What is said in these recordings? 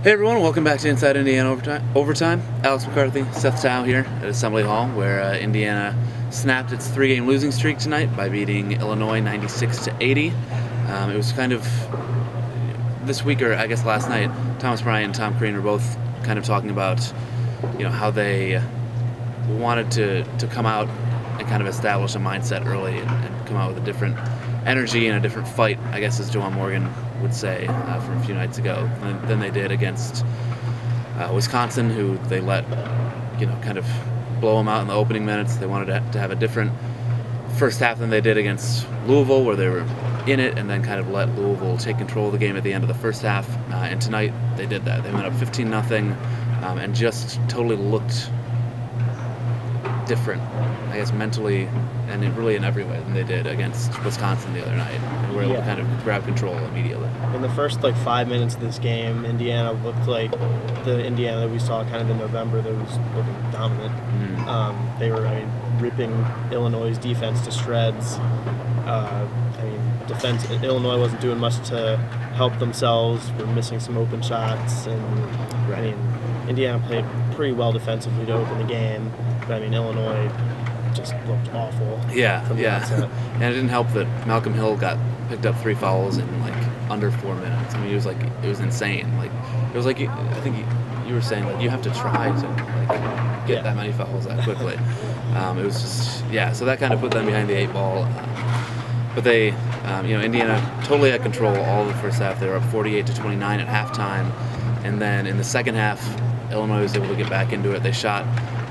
Hey everyone, welcome back to Inside Indiana Overtime. Alex McCarthy, Seth here at Assembly Hall, where Indiana snapped its three-game losing streak tonight by beating Illinois 96-80. It was kind of this week, or I guess last night, Thomas Bryant and Tom Crean were both kind of talking about, how they wanted to come out and kind of establish a mindset early and come out with a different energy and a different fight, I guess, as Juwan Morgan would say from a few nights ago, than they did against Wisconsin, who they let, kind of blow them out in the opening minutes. They wanted to have a different first half than they did against Louisville, where they were in it and then kind of let Louisville take control of the game at the end of the first half. And tonight they did that. They went up 15-0 and just totally looked different, I guess, mentally and really in every way than they did against Wisconsin the other night. They were able to kind of grab control immediately. In the first 5 minutes of this game, Indiana looked like the Indiana that we saw kind of in November that was looking dominant. They were, ripping Illinois' defense to shreds. Illinois wasn't doing much to help themselves. We're missing some open shots, and Indiana played pretty well defensively to open the game. But Illinois just looked awful. From the outset. And it didn't help that Malcolm Hill picked up 3 fouls in under 4 minutes. It was insane. I think you were saying you have to try to get that many fouls that quickly. It was just so that kind of put them behind the 8 ball. But they, Indiana totally had control all of the first half. They were up 48-29 at halftime, and then in the second half, Illinois was able to get back into it. They shot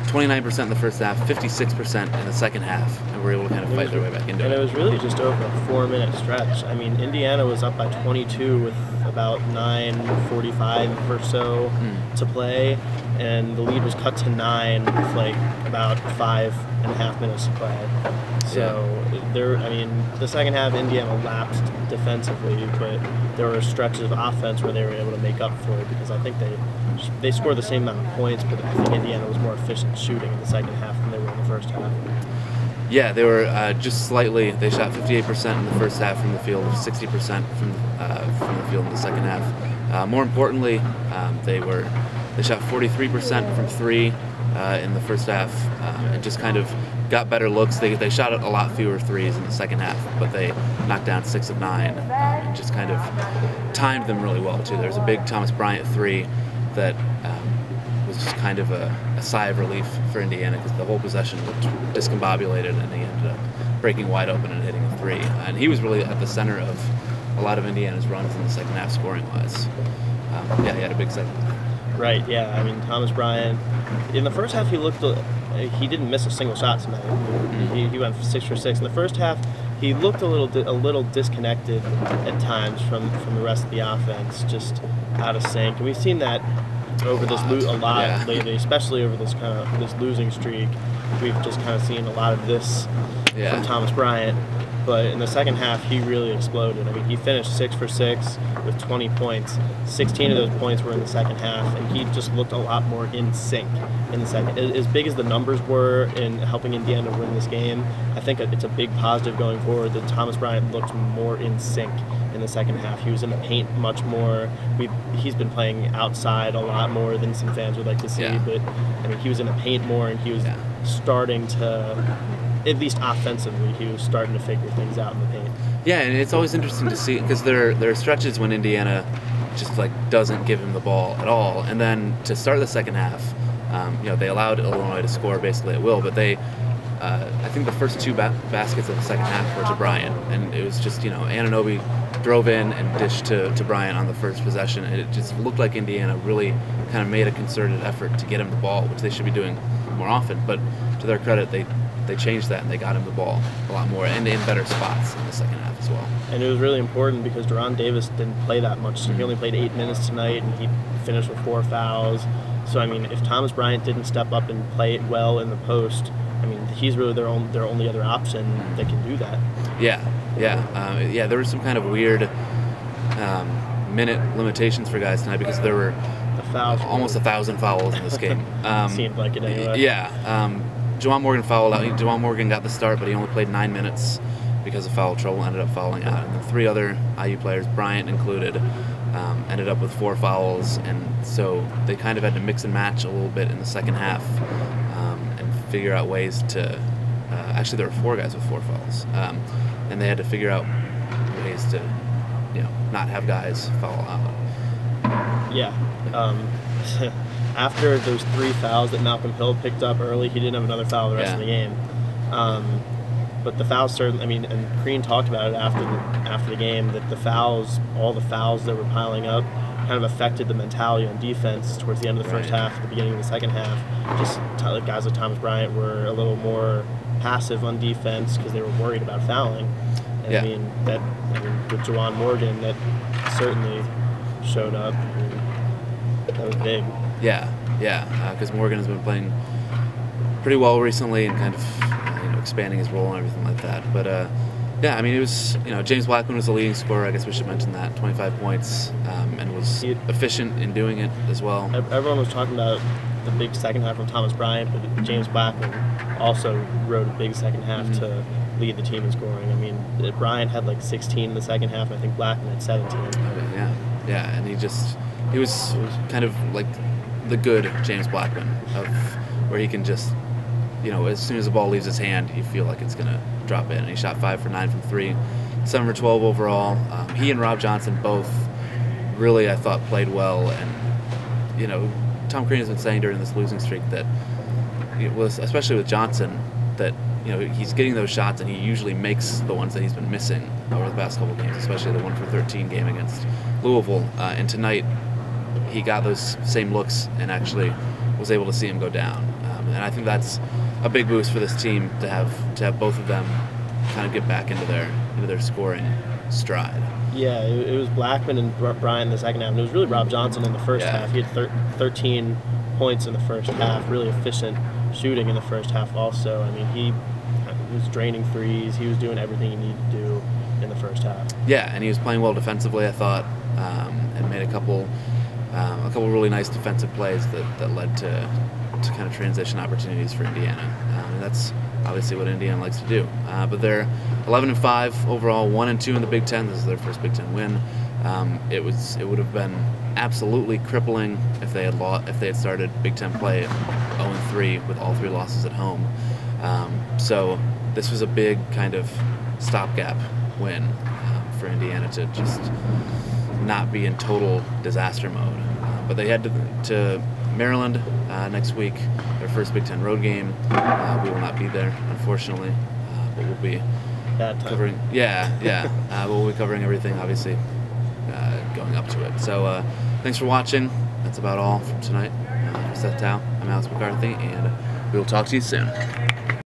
29% in the first half, 56% in the second half, and were able to kind of fight their way back into it. And it was really just over a 4-minute stretch. Indiana was up by 22 with about 9:45 or so to play, and the lead was cut to 9 with about 5.5 minutes to play. So the second half, Indiana lapsed defensively, but there were stretches of offense where they were able to make up for it, because I think they scored the same amount of points, but I think Indiana was more efficient shooting in the second half than they were in the first half. Yeah, they were just slightly. They shot 58% in the first half from the field, 60% from the field in the second half. More importantly, they shot 43% from 3 in the first half, and just kind of got better looks. They shot a lot fewer threes in the second half, but they knocked down 6 of 9, and just kind of timed them really well too. There was a big Thomas Bryant 3 that was just kind of a sigh of relief for Indiana, because the whole possession looked discombobulated, and he ended up breaking wide open and hitting a 3. And he was really at the center of a lot of Indiana's runs in the second half scoring-wise. He had a big second half. Right, yeah. Thomas Bryant, in the first half, he didn't miss a single shot tonight. He went 6 for 6. In the first half, he looked a little disconnected at times from the rest of the offense, just out of sync. And we've seen that over a lot lately, especially over this losing streak. We've just kind of seen a lot of this from Thomas Bryant. But in the second half, he really exploded. He finished 6 for 6 with 20 points. 16 of those points were in the second half, and he just looked a lot more in sync in the second. As big as the numbers were in helping Indiana win this game, I think it's a big positive going forward that Thomas Bryant looked more in sync in the second half. He was in the paint much more. He's been playing outside a lot more than some fans would like to see, but he was in the paint more, and he was starting to, at least offensively, he was starting to figure things out in the paint. Yeah, and it's always interesting to see, because there are stretches when Indiana just doesn't give him the ball at all, and then to start the second half, they allowed Illinois to score basically at will, but I think the first 2 baskets of the second half were to Bryant, and it was just Anunoby drove in and dished to Bryant on the first possession, and it just looked like Indiana really kind of made a concerted effort to get him the ball, which they should be doing more often. But to their credit, they changed that, and they got him the ball a lot more and in better spots in the second half as well. And it was really important because Deron Davis didn't play that much. He only played 8 minutes tonight, and he finished with 4 fouls. So if Thomas Bryant didn't step up and play it well in the post, he's really their only other option that can do that. There was some kind of weird minute limitations for guys tonight, because there were almost 1,000 fouls in this game. Seemed like it anyway. Juwan Morgan fouled out. Juwan Morgan got the start, but he only played 9 minutes because of foul trouble, ended up fouling out. And the 3 other IU players, Bryant included, ended up with 4 fouls, and so they kind of had to mix and match a little bit in the second half and figure out ways to. Actually, there were 4 guys with 4 fouls, and they had to figure out ways to, not have guys foul out. Yeah. After those 3 fouls that Malcolm Hill picked up early, he didn't have another foul the rest of the game. But the fouls certainly, and Crean talked about it after the game, that all the fouls that were piling up kind of affected the mentality on defense towards the end of the first half, at the beginning of the second half. Just guys like Thomas Bryant were a little more passive on defense because they were worried about fouling. And with Juwan Morgan, that certainly showed up. That was big. Yeah, because Morgan has been playing pretty well recently and kind of expanding his role and everything like that. But it was James Blackman was the leading scorer. I guess we should mention that, 25 points, and was efficient in doing it as well. Everyone was talking about the big second half from Thomas Bryant, but James Blackman also rode a big second half to lead the team in scoring. Bryant had like 16 in the second half, and I think Blackman had 17. Okay, yeah, and he was kind of like the good James Blackman, of where he can just, as soon as the ball leaves his hand, you feel like it's going to drop in. And he shot 5 for 9 from 3, 7 for 12 overall. He and Rob Johnson both really, I thought, played well. And, Tom Crean has been saying during this losing streak that it was, especially with Johnson, that he's getting those shots and he usually makes the ones that he's been missing over the past couple of games, especially the 1 for 13 game against Louisville. And tonight, he got those same looks and actually was able to see him go down. And I think that's a big boost for this team to have both of them kind of get back into their scoring stride. Yeah, it was Blackman and Bryant in the second half, and it was really Rob Johnson in the first half. He had 13 points in the first half, really efficient shooting in the first half also. He was draining threes. He was doing everything he needed to do in the first half. Yeah, and he was playing well defensively, I thought, and made a couple really nice defensive plays that led to kind of transition opportunities for Indiana. And that's obviously what Indiana likes to do. But they're 11-5 overall, 1-2 in the Big Ten. This is their first Big Ten win. It would have been absolutely crippling if they had started Big Ten play 0-3 with all 3 losses at home. So this was a big kind of stopgap win for Indiana to just not be in total disaster mode. But they head to Maryland next week, their first Big Ten road game. We will not be there, unfortunately, but we'll be covering. But we'll be covering everything, obviously, going up to it. So thanks for watching. That's about all from tonight. Seth Tao, I'm Alex McCarthy, and we will talk to you soon.